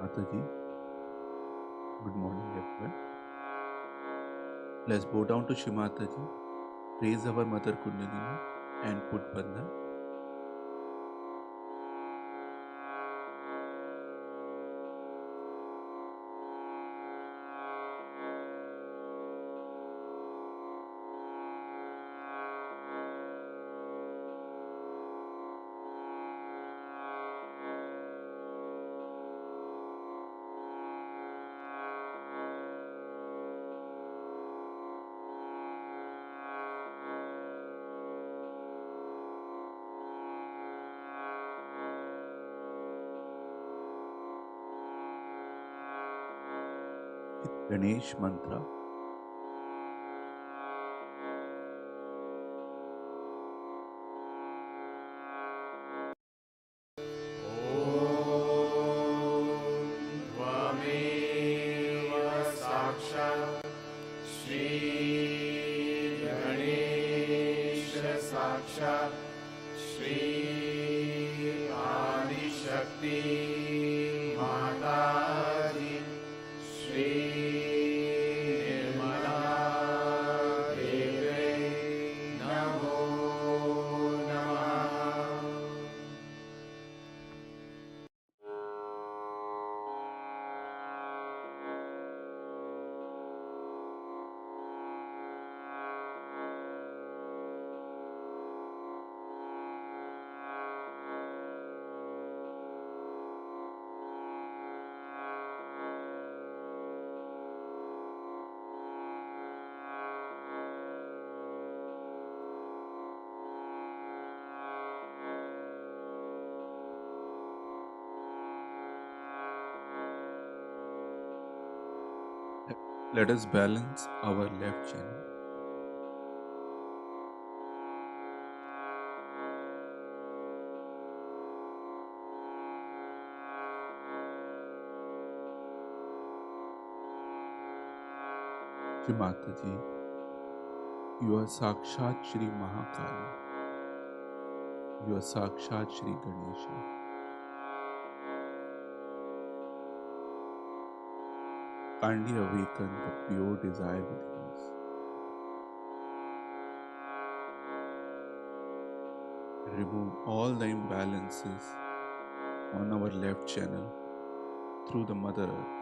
Mataji, good morning everyone. Let's bow down to Shrimataji, raise our Mother Kundalini and put Bandhan. Ganesh Mantra. Let us balance our left channel. Shri Mataji, you are Sakshat Shri Mahakali. You are Sakshat Shri Ganesha. Kindly awaken the pure desire within us. Remove all the imbalances on our left channel through the Mother Earth.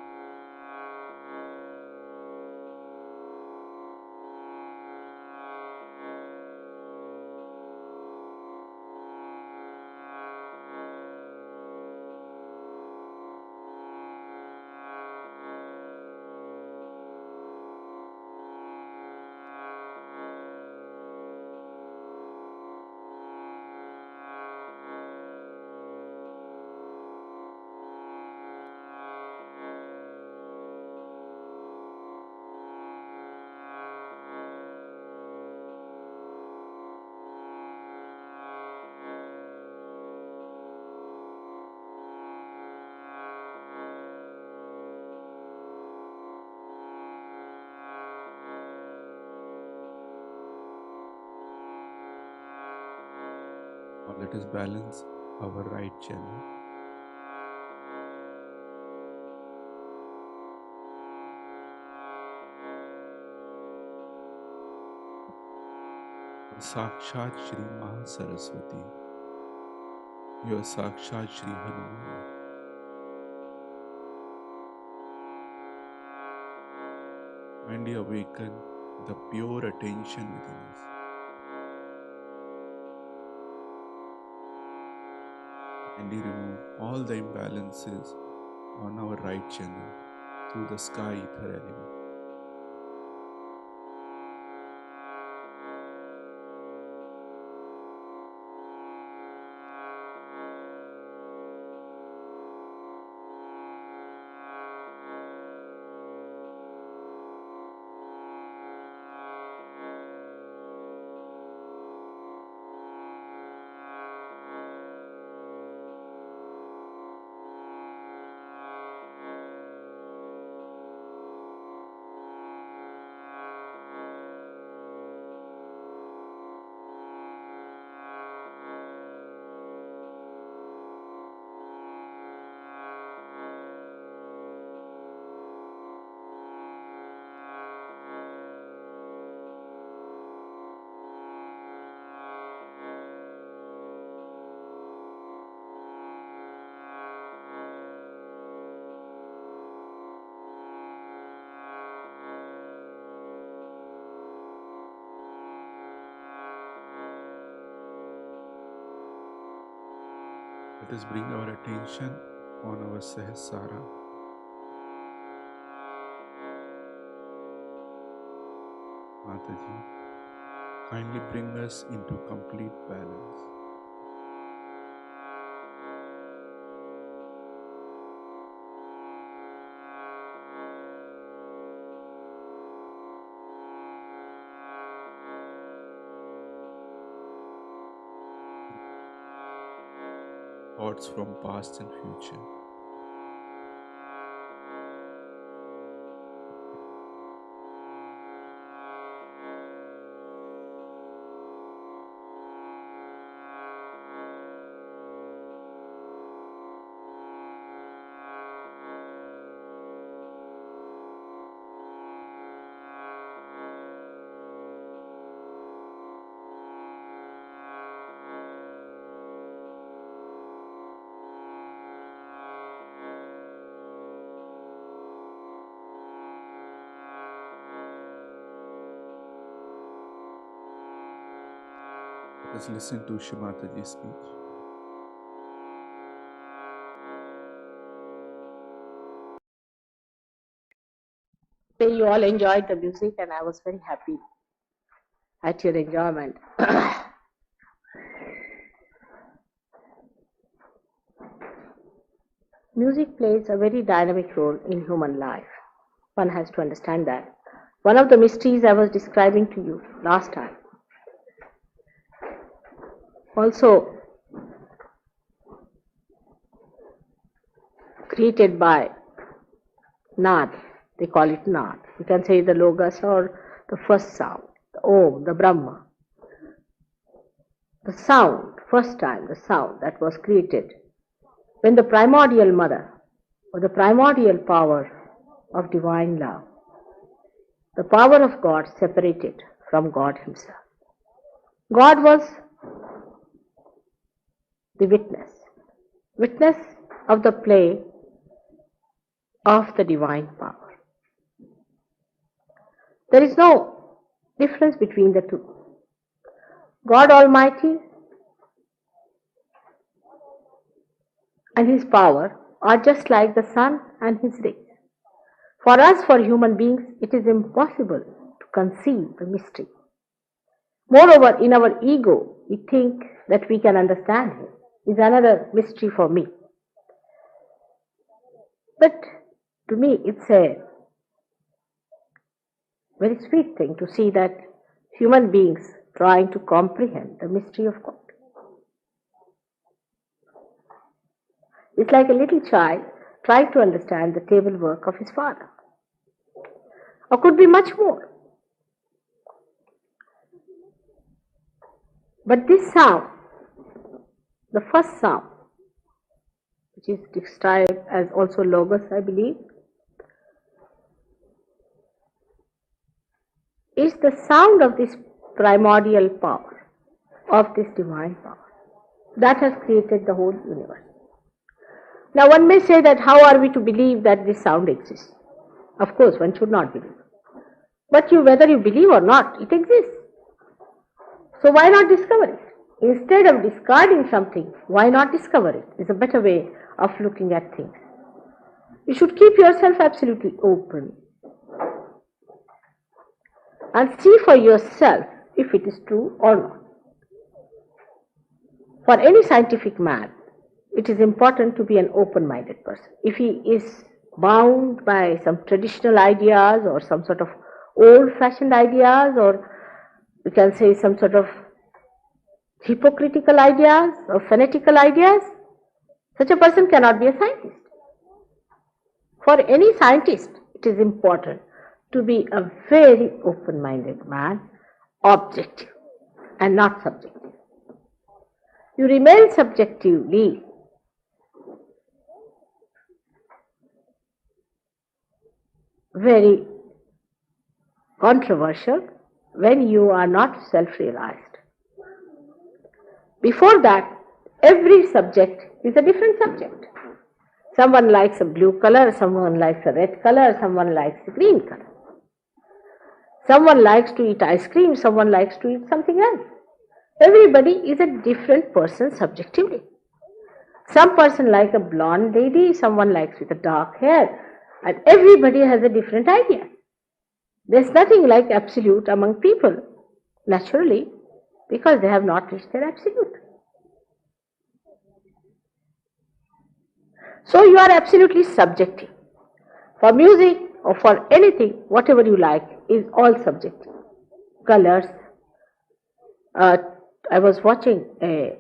Now let us balance our right channel. Sakshat Shri Mahasaraswati. You are Sakshat Shri Hanuman. Kindly awaken the pure attention within us. Kindly remove all the imbalances on our right channel through the sky ether element. Let us bring our attention on our Sahasrara. Mataji, kindly bring us into complete balance. Thoughts from past and future. Let us listen to Shri Mataji's speech. So you all enjoyed the music, and I was very happy at your enjoyment. Music plays a very dynamic role in human life. One has to understand that. One of the mysteries I was describing to you last time. Also created by Nad, they call it Nad. You can say the Logos or the first sound, the Om, the Brahma. The sound, first time, the sound that was created when the primordial mother or the primordial power of divine love, the power of God separated from God Himself. God was the witness of the play of the divine power. There is no difference between the two. God Almighty and His power are just like the sun and his rays. For us, for human beings, it is impossible to conceive the mystery. Moreover, in our ego, we think that we can understand Him. Is another mystery for me. But to me, it's a very sweet thing to see that human beings trying to comprehend the mystery of God. It's like a little child trying to understand the table work of his father. Or could be much more. But this sound, the first sound, which is described as also Logos, I believe, is the sound of this primordial power, of this divine power, that has created the whole universe. Now one may say that how are we to believe that this sound exists? Of course, one should not believe. But whether you believe or not, it exists. So why not discover it? Instead of discarding something, why not discover it? It's a better way of looking at things. You should keep yourself absolutely open and see for yourself if it is true or not. For any scientific man, it is important to be an open-minded person. If he is bound by some traditional ideas or some sort of old-fashioned ideas, or we can say some sort of hypocritical ideas or fanatical ideas, such a person cannot be a scientist. For any scientist, it is important to be a very open-minded man, objective and not subjective. You remain subjectively very controversial when you are not self-realized. Before that, every subject is a different subject. Someone likes a blue color, someone likes a red color, someone likes a green color. Someone likes to eat ice cream, someone likes to eat something else. Everybody is a different person subjectively. Some person likes a blonde lady, someone likes with a dark hair, and everybody has a different idea. There's nothing like absolute among people, naturally, because they have not reached their absolute. So you are absolutely subjective. For music or for anything, whatever you like is all subjective. Colors. I was watching a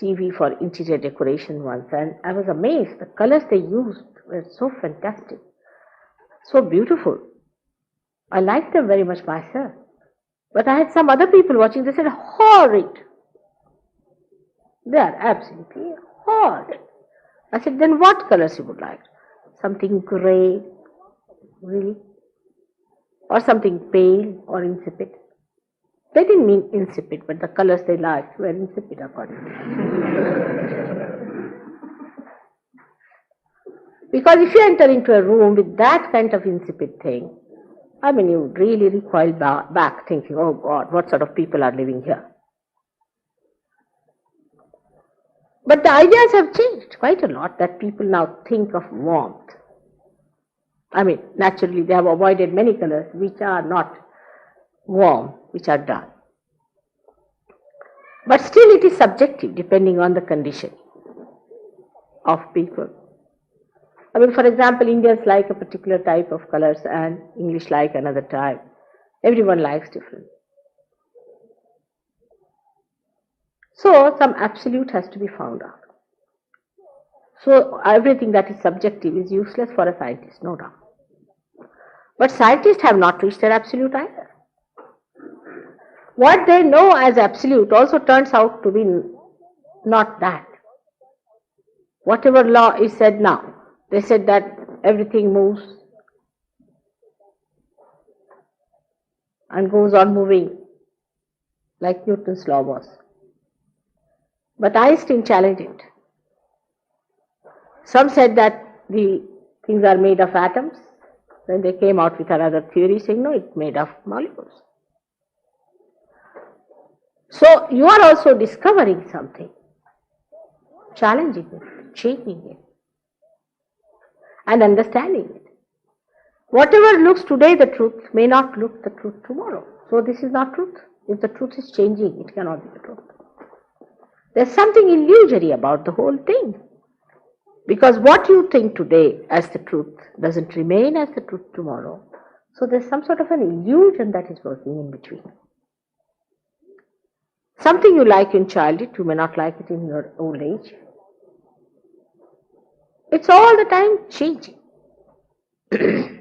TV for interior decoration once, and I was amazed. The colors they used were so fantastic, so beautiful. I liked them very much myself. But I had some other people watching, they said, horrid. They are absolutely horrid. I said, then what colors you would like? Something grey, really? Or something pale or insipid? They didn't mean insipid, but the colors they liked were insipid according to them. Because if you enter into a room with that kind of insipid thing, I mean, you really recoil back thinking, oh God, what sort of people are living here? But the ideas have changed quite a lot, that people now think of warmth. I mean, naturally they have avoided many colors which are not warm, which are dull. But still it is subjective depending on the condition of people. I mean, for example, Indians like a particular type of colors and English like another type. Everyone likes different. So some absolute has to be found out. So everything that is subjective is useless for a scientist, no doubt. But scientists have not reached their absolute either. What they know as absolute also turns out to be not that. Whatever law is said now, they said that everything moves and goes on moving like Newton's law was. But Einstein challenged it. Some said that the things are made of atoms. Then they came out with another theory saying, no, it's made of molecules. So you are also discovering something, challenging it, changing it, and understanding it. Whatever looks today the truth may not look the truth tomorrow. So this is not truth. If the truth is changing, it cannot be the truth. There's something illusory about the whole thing. Because what you think today as the truth doesn't remain as the truth tomorrow. So there's some sort of an illusion that is working in between. Something you like in childhood, you may not like it in your old age. It's all the time changing. The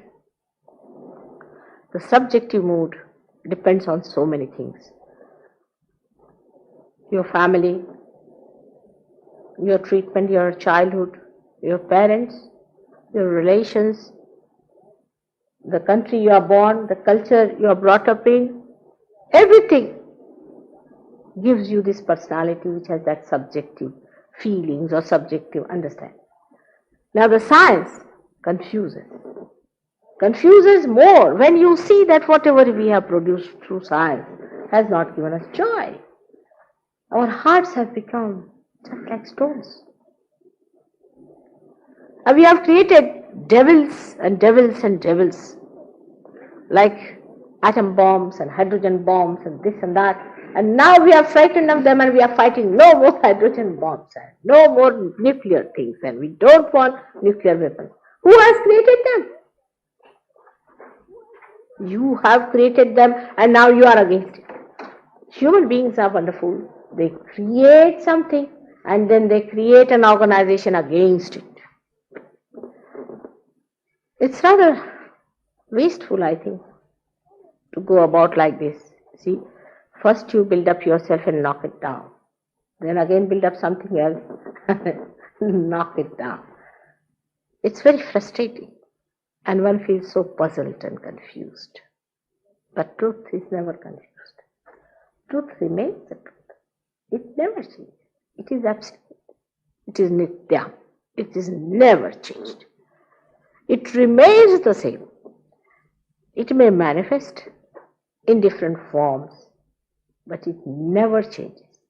subjective mood depends on so many things. Your family, your treatment, your childhood, your parents, your relations, the country you are born, the culture you are brought up in, everything gives you this personality which has that subjective feelings or subjective understanding. Now the science confuses more when you see that whatever we have produced through science has not given us joy. Our hearts have become just like stones. And we have created devils and devils and devils, like atom bombs and hydrogen bombs and this and that. And now we are frightened of them and we are fighting no more hydrogen bombs and no more nuclear things, and we don't want nuclear weapons. Who has created them? You have created them and now you are against it. Human beings are wonderful. They create something and then they create an organization against it. It's rather wasteful, I think, to go about like this. See, first you build up yourself and knock it down. Then again build up something else, knock it down. It's very frustrating and one feels so puzzled and confused. But truth is never confused. Truth remains the truth. It never changes. It is absolute. It is nitya. It is never changed. It remains the same. It may manifest in different forms, but it never changes.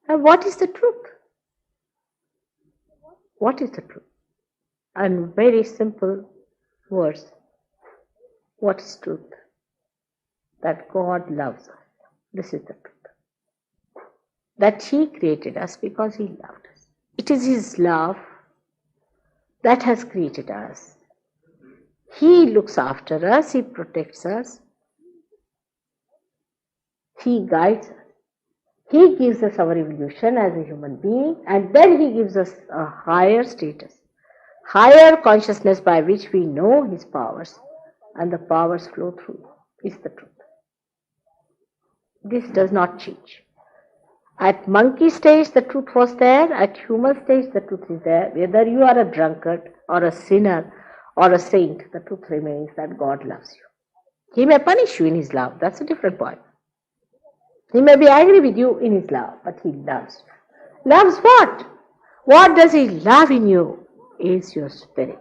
And what is the truth? What is the truth? And very simple words. What is truth? That God loves us. This is the truth. That He created us because He loved us. It is His love that has created us. He looks after us, He protects us, He guides us. He gives us our evolution as a human being, and then He gives us a higher status, higher consciousness by which we know His powers, and the powers flow through, is the truth. This does not change. At monkey stage the truth was there, at human stage the truth is there. Whether you are a drunkard or a sinner or a saint, the truth remains that God loves you. He may punish you in His love, that's a different point. He may be angry with you in His love, but He loves you. Loves what? What does He love in you? Is your spirit.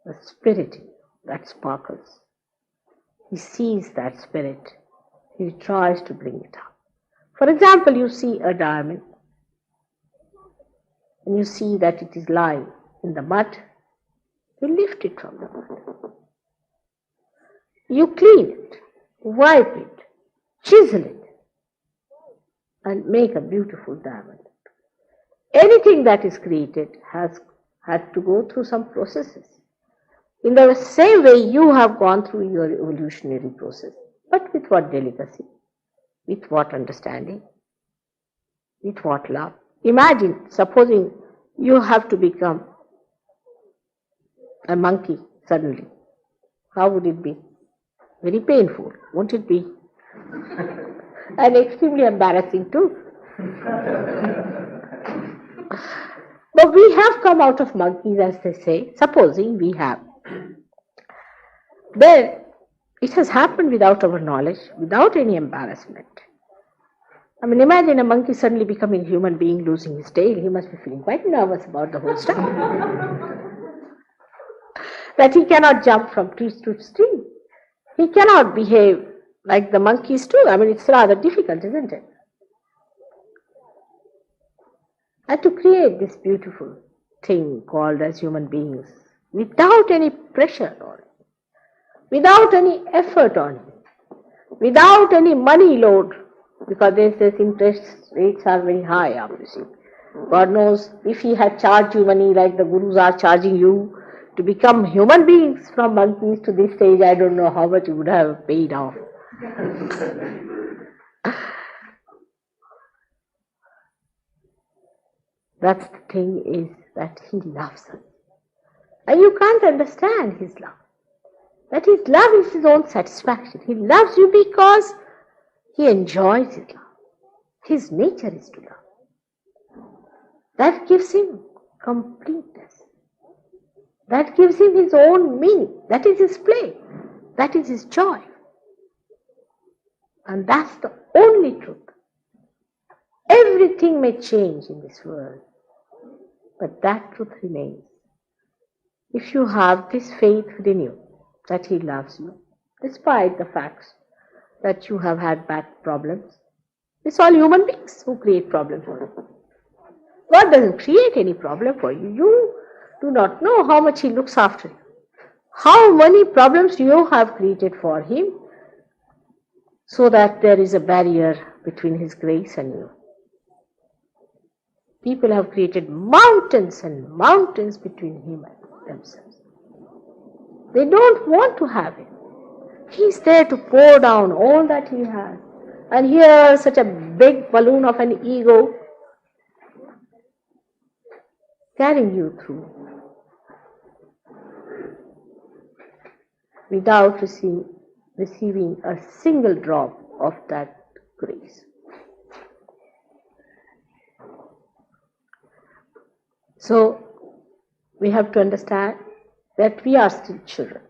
The spirit that sparkles. He sees that spirit. He tries to bring it up. For example, you see a diamond and you see that it is lying in the mud. You lift it from the mud. You clean it, wipe it, chisel it, and make a beautiful diamond. Anything that is created has had to go through some processes. In the same way, you have gone through your evolutionary process. But with what delicacy? With what understanding? With what love? Imagine, supposing you have to become a monkey suddenly. How would it be? Very painful, won't it be? And extremely embarrassing too. But we have come out of monkeys, as they say, supposing we have. Then it has happened without our knowledge, without any embarrassment. I mean, imagine a monkey suddenly becoming a human being, losing his tail. He must be feeling quite nervous about the whole stuff. That he cannot jump from tree to tree. He cannot behave like the monkeys do. I mean, it's rather difficult, isn't it? And to create this beautiful thing called as human beings without any pressure on it, without any effort on it, without any money load, because they say interest rates are very high, obviously. God knows if he had charged you money like the gurus are charging you to become human beings from monkeys to this stage, I don't know how much you would have paid off. That's the thing, is that he loves us. And you can't understand his love. That his love is his own satisfaction. He loves you because he enjoys his love. His nature is to love. That gives him completeness. That gives him his own meaning. That is his play. That is his joy. And that's the only truth. Everything may change in this world, but that truth remains. If you have this faith within you, that he loves you, despite the facts that you have had bad problems. It's all human beings who create problems for you. God doesn't create any problem for you. You do not know how much he looks after you. How many problems you have created for him, so that there is a barrier between his grace and you. People have created mountains and mountains between him and themselves. They don't want to have him. He's there to pour down all that he has. And here, such a big balloon of an ego carrying you through without receiving a single drop of that grace. So, we have to understand that we are still children.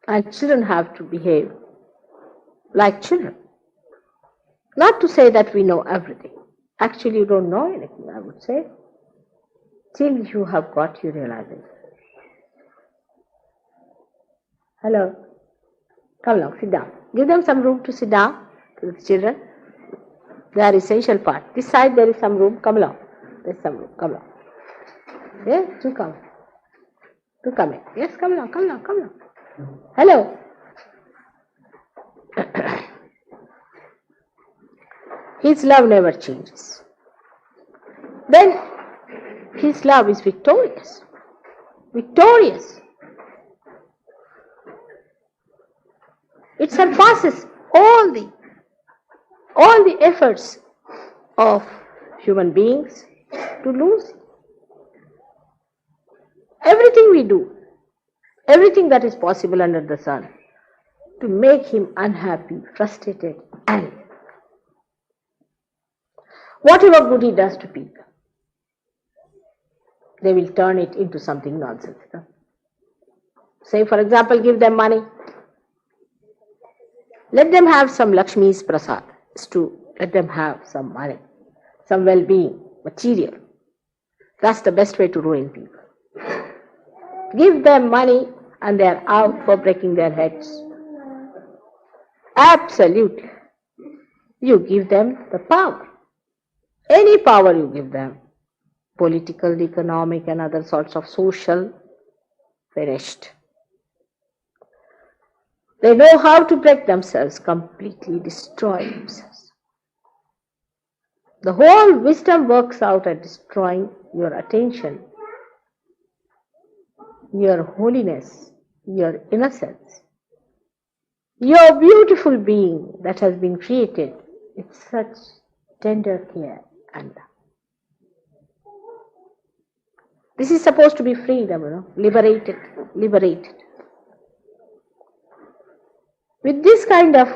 And children have to behave like children. Not to say that we know everything. Actually, you don't know anything, I would say, till you have got your realization. Hello. Come along, sit down. Give them some room to sit down, to the children. They are essential part. This side there is some room. Come along. There's some room. Come along. Yes, do come. Do come in. Yes, come along, come along, come along. Hello. His love never changes. Then his love is victorious. Victorious. It surpasses all the efforts of human beings to lose. Everything we do, everything that is possible under the sun, to make him unhappy, frustrated, angry. Whatever good he does to people, they will turn it into something nonsensical. Say, for example, give them money. Let them have some Lakshmi's prasad. It's to let them have some money, some well-being, material. That's the best way to ruin people. Give them money and they are out for breaking their heads. Absolutely. You give them the power. Any power you give them, political, economic and other sorts of social, finished. They know how to break themselves, completely destroy themselves. The whole wisdom works out at destroying your attention, your holiness, your innocence, your beautiful being that has been created with such tender care and love. This is supposed to be freedom, liberated. With this kind of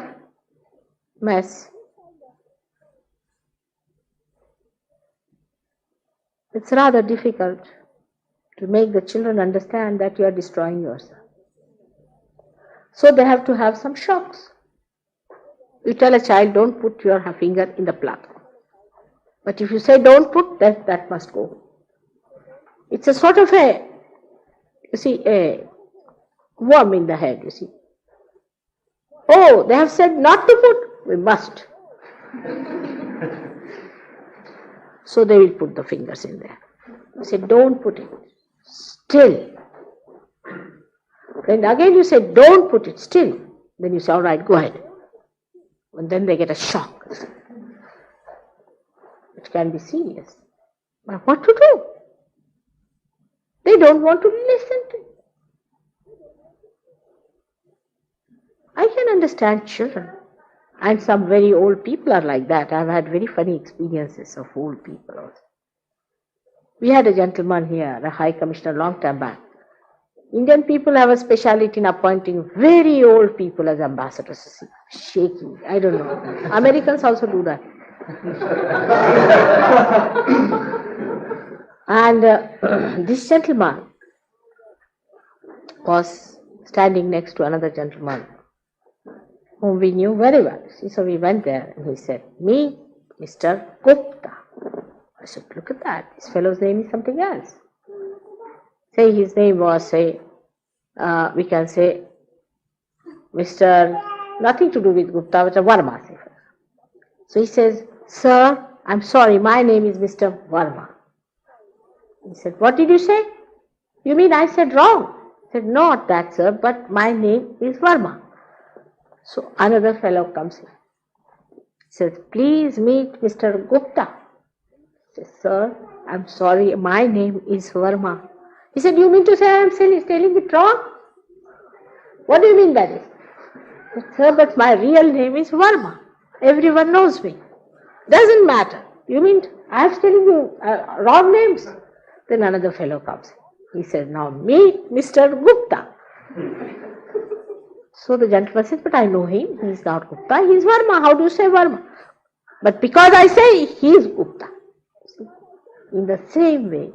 mess, it's rather difficult to make the children understand that you are destroying yourself. So they have to have some shocks. You tell a child, don't put your finger in the plug. But if you say don't put, that must go. It's a sort of a worm in the head, you see. Oh, they have said not to put, we must. So they will put the fingers in there. You say, don't put it. Still. Then again you say, don't put it. Still. Then you say, all right, go ahead. And then they get a shock. It can be serious. But what to do? They don't want to listen to it. I can understand children. And some very old people are like that. I've had very funny experiences of old people also. We had a gentleman here, a high commissioner, long time back. Indian people have a speciality in appointing very old people as ambassadors. Shaky, I don't know. Americans also do that. And this gentleman was standing next to another gentleman whom we knew very well. So we went there and he said, me, Mr. Gupta. I said, look at that, this fellow's name is something else. Say his name was, we can say, Mr. Nothing to do with Gupta, but Varma. So he says, sir, I'm sorry, my name is Mr. Varma. He said, what did you say? You mean I said wrong? I said, not that, sir, but my name is Varma. So another fellow comes in. He says, please meet Mr. Gupta. He says, sir, I'm sorry, my name is Varma. He said, you mean to say I am telling it wrong? What do you mean by this? I said, sir, but my real name is Varma. Everyone knows me. Doesn't matter. You mean I am telling you wrong names? Then another fellow comes. He said, now meet Mr. Gupta. So the gentleman said, but I know him. He is not Gupta. He is Varma. How do you say Varma? But because I say he is Gupta. In the same way,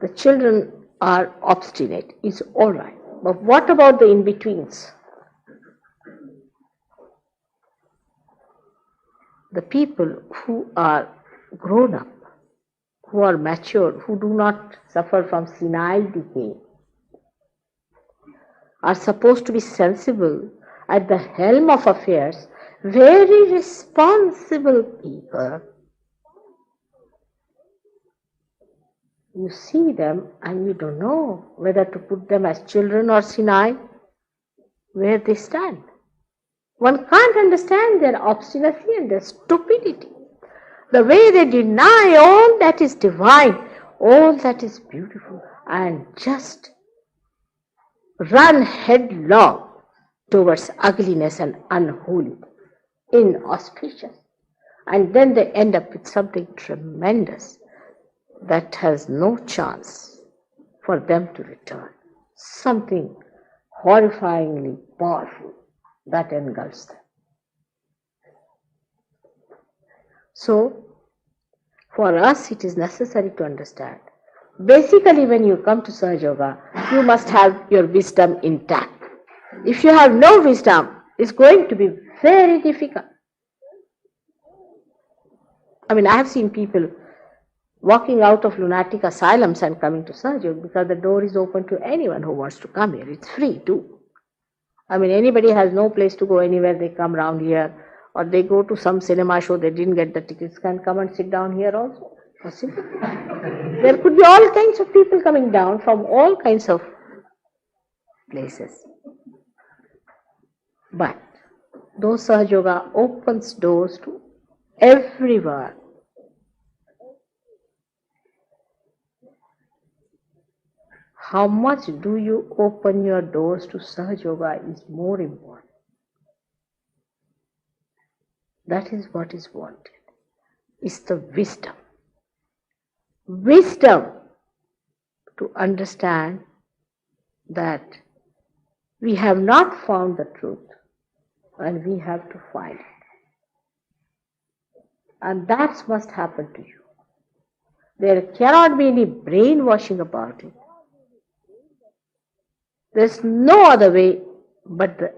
the children are obstinate. It's all right. But what about the in-betweens? The people who are grown up, who are mature, who do not suffer from senile decay, are supposed to be sensible, at the helm of affairs, very responsible people. You see them and you don't know whether to put them as children or senile, where they stand. One can't understand their obstinacy and their stupidity. The way they deny all that is divine, all that is beautiful, and just run headlong towards ugliness and unholy, inauspicious. And then they end up with something tremendous that has no chance for them to return. Something horrifyingly powerful that engulfs them. So, for us it is necessary to understand. Basically, when you come to Sahaja Yoga, you must have your wisdom intact. If you have no wisdom, it's going to be very difficult. I have seen people walking out of lunatic asylums and coming to Sahaja Yoga because the door is open to anyone who wants to come here. It's free too. Anybody has no place to go anywhere, they come round here, or they go to some cinema show, they didn't get the tickets, can come and sit down here also. Possible. There could be all kinds of people coming down from all kinds of places. But though Sahaja Yoga opens doors to everyone how much do you open your doors to Sahaja Yoga is more important. That is what is wanted. It's the wisdom. Wisdom to understand that we have not found the truth and we have to find it. And that must happen to you. There cannot be any brainwashing about it. There's no other way but the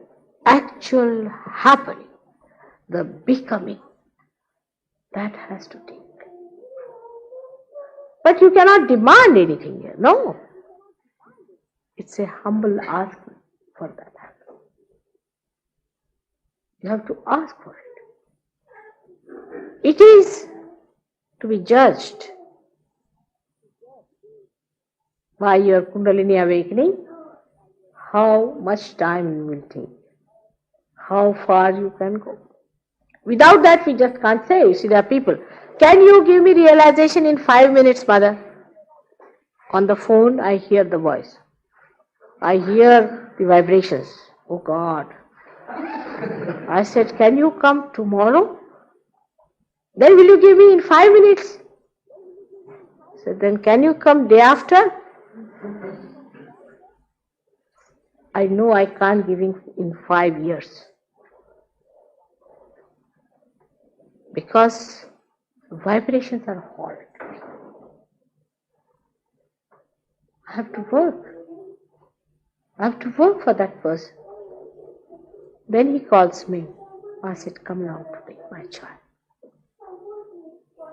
actual happening, the becoming, that has to take place. But you cannot demand anything here. No. It's a humble ask for that happen. You have to ask for it. It is to be judged by your Kundalini awakening, how much time you will take, how far you can go. Without that, we just can't say. You see, there are people, can you give me realization in 5 minutes, mother? On the phone, I hear the voice. I hear the vibrations. Oh God. I said, can you come tomorrow? Then will you give me in 5 minutes? I said, then can you come day after? I know I can't give in 5 years. Because vibrations are hard. I have to work. I have to work for that person. Then he calls me. I said, come now today, my child.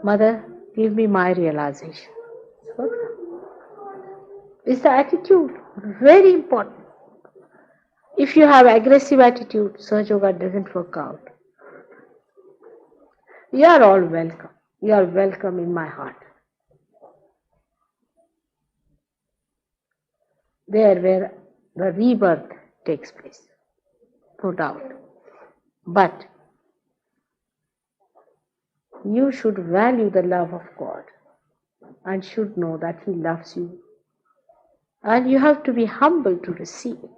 Mother, give me my realization. It's the attitude, very important. If you have aggressive attitude, Sahaja Yoga doesn't work out. You are all welcome. You are welcome in my heart. There where the rebirth takes place, no doubt. But you should value the love of God and should know that He loves you. And you have to be humble to receive it.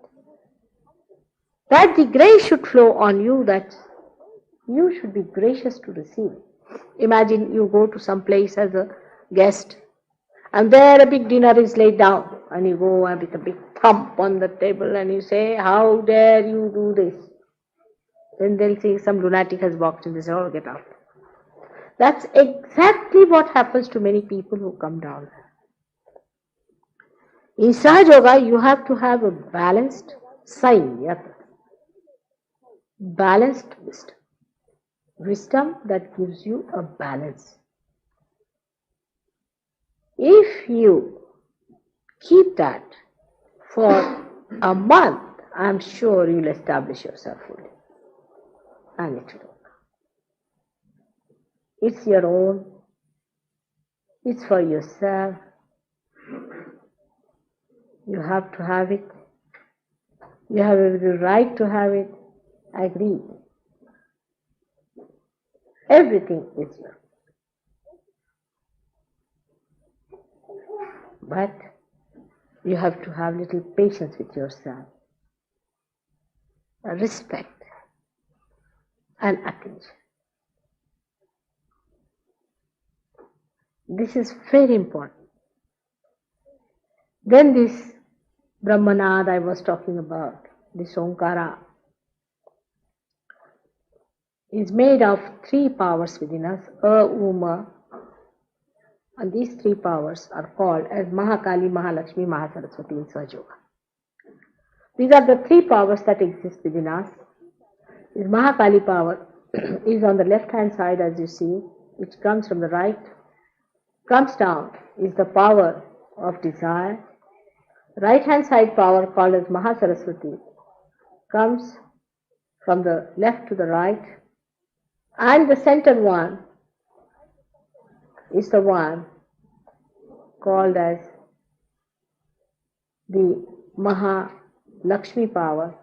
That the grace should flow on you, that you should be gracious to receive it. Imagine you go to some place as a guest and there a big dinner is laid down and you go with a big thump on the table and you say, how dare you do this? Then they'll say some lunatic has walked in, they say, oh, get out. That's exactly what happens to many people who come down. In Sahaja Yoga, you have to have a balanced sanyata, balanced wisdom. Wisdom that gives you a balance. If you keep that for a month, I'm sure you'll establish yourself fully. And it will work. It's your own. It's for yourself. You have to have it. You have every right to have it. I agree. Everything is yours. But you have to have little patience with yourself, respect and attention. This is very important. Then this Brahmanad I was talking about, this Omkara, is made of 3 powers within us, Uma, and these 3 powers are called as Mahakali, Mahalakshmi, Mahasaraswati in Sahaja Yoga. These are the 3 powers that exist within us. This Mahakali power is on the left hand side, as you see, which comes from the right, comes down, is the power of desire. Right hand side power, called as Mahasaraswati, comes from the left to the right, and the center one is the one called as the Mahalakshmi power,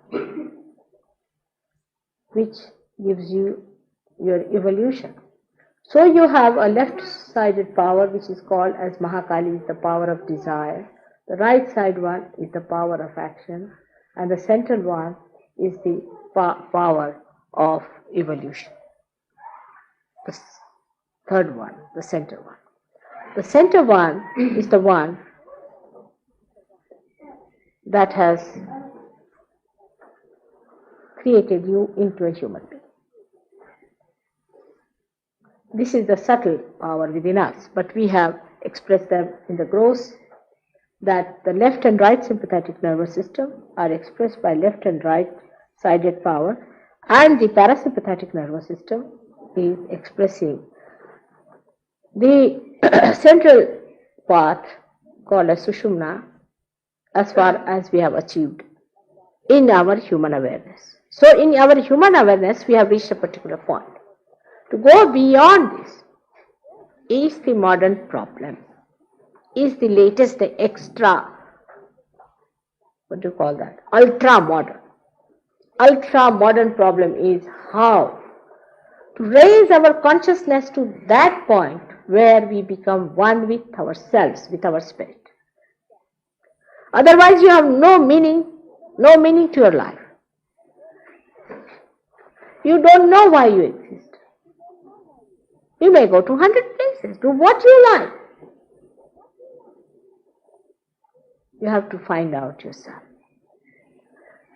which gives you your evolution. So you have a left-sided power which is called as Mahakali, the power of desire. The right side one is the power of action, and the central one is the power of evolution. The third one, the center one. The center one is the one that has created you into a human being. This is the subtle power within us, but we have expressed them in the gross, that the left and right sympathetic nervous system are expressed by left and right sided power, and the parasympathetic nervous system is expressing the central part called as Sushumna, as far as we have achieved in our human awareness. So in our human awareness, we have reached a particular point. To go beyond this is the modern problem, is the latest, the extra, what do you call that, ultra modern. Ultra modern problem is how to raise our consciousness to that point where we become one with ourselves, with our spirit. Otherwise you have no meaning to your life. You don't know why you exist. You may go to 100 places, do what you like. You have to find out yourself.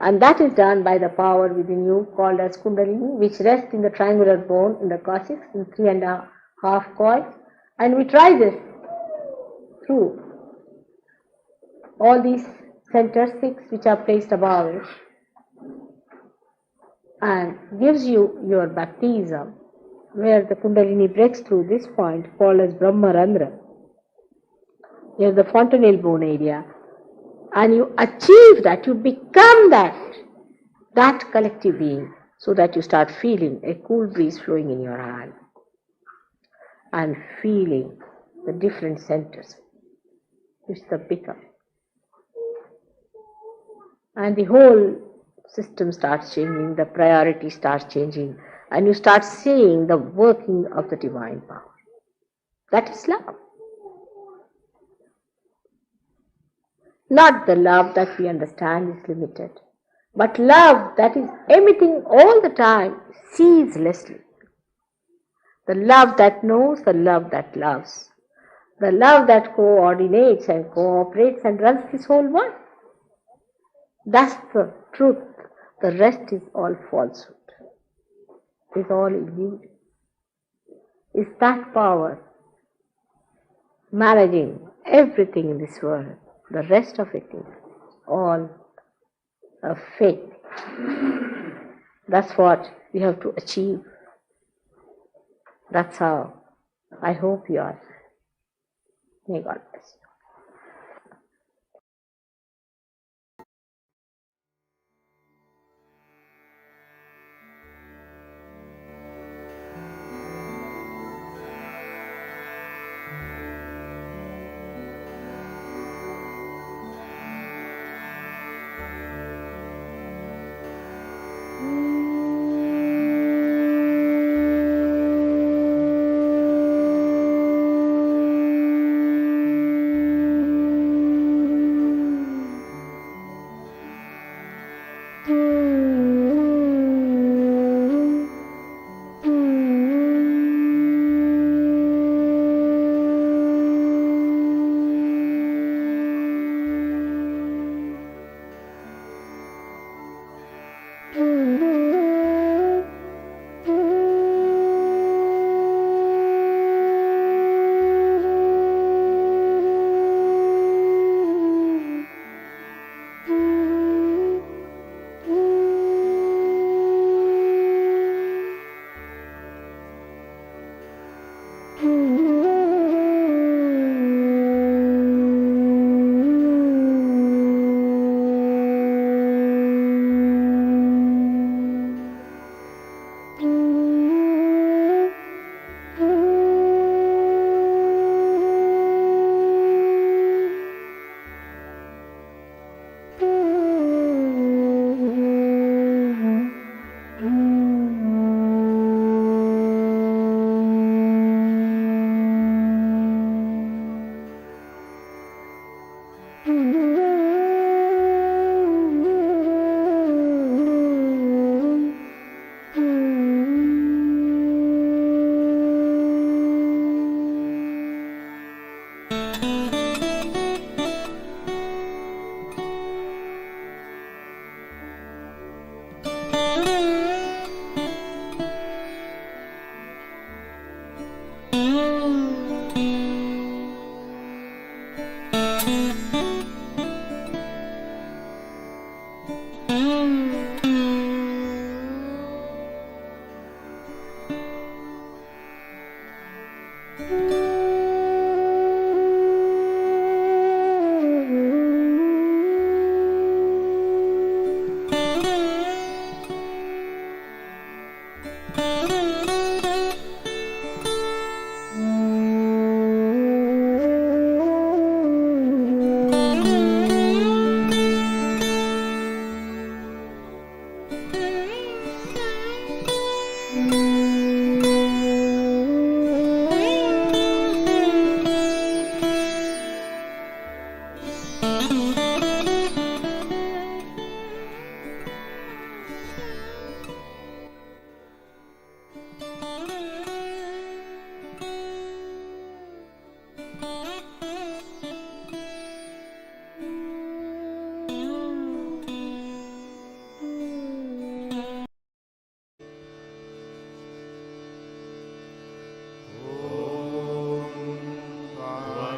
And that is done by the power within you called as Kundalini, which rests in the triangular bone in the coccyx in 3.5 coils, and which rises through all these centers, 6 which are placed above it, and gives you your baptism, where the Kundalini breaks through this point called as Brahmarandra, near the fontanelle bone area, and you achieve that, you become that collective being, so that you start feeling a cool breeze flowing in your hand and feeling the different centers which the become. And the whole system starts changing, the priority starts changing, and you start seeing the working of the divine power. That is love. Not the love that we understand is limited, but love that is emitting all the time, ceaselessly. The love that knows, the love that loves, the love that coordinates and cooperates and runs this whole world. That's the truth. The rest is all falsehood. Is all illusion. Is that power managing everything in this world? The rest of it is all a fake. That's what we have to achieve. That's how I hope you are. May God bless you.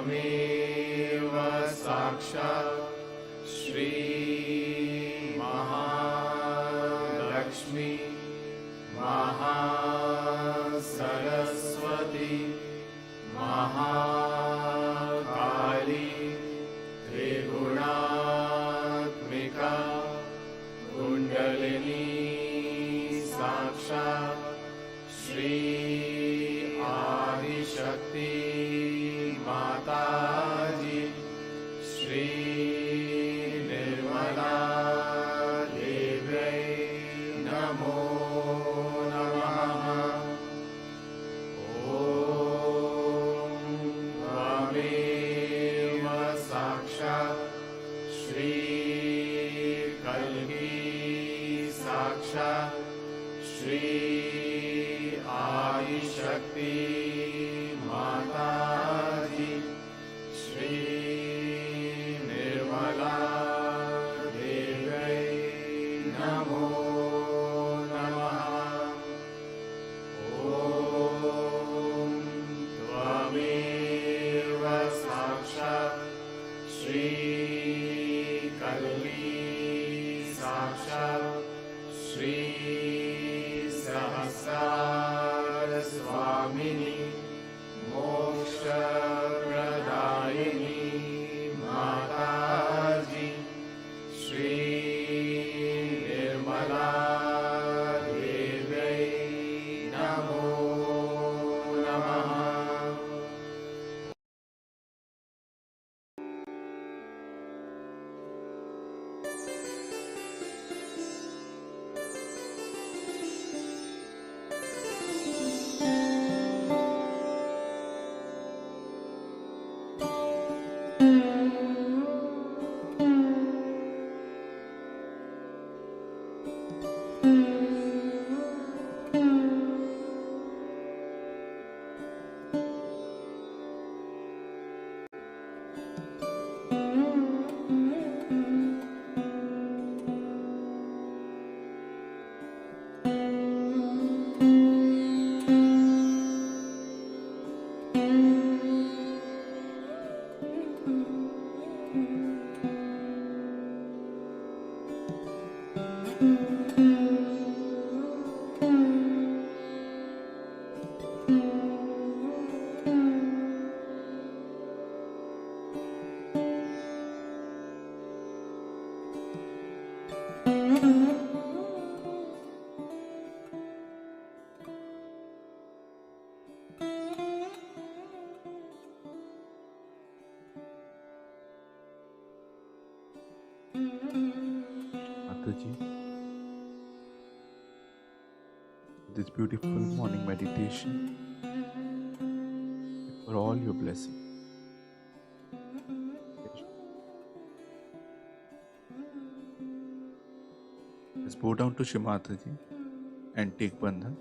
त्वमेव साक्षात् श्री महालक्ष्मी महासरस्वती महाकाली त्रिगुणात्मिका कुण्डलिनी साक्षात् श्री आदिशक्ति माताजी श्री निर्मला देव्यै नमो नमः। ॐ त्वमेव साक्षात् श्री कल्की साक्षात् श्री आदिशक्ति माताजी श्री निर्मला देव्यै नमो नमः। ॐ त्वमेव साक्षात् श्री कल्की साक्षात् श्री सहस्रार स्वामिनी मोक्षप्रदायिनी माताजी श्री निर्मला देव्यै नमो नमः। Mataji, this beautiful morning meditation for all your blessings. Just bow down to Shimataji and take Bandhan.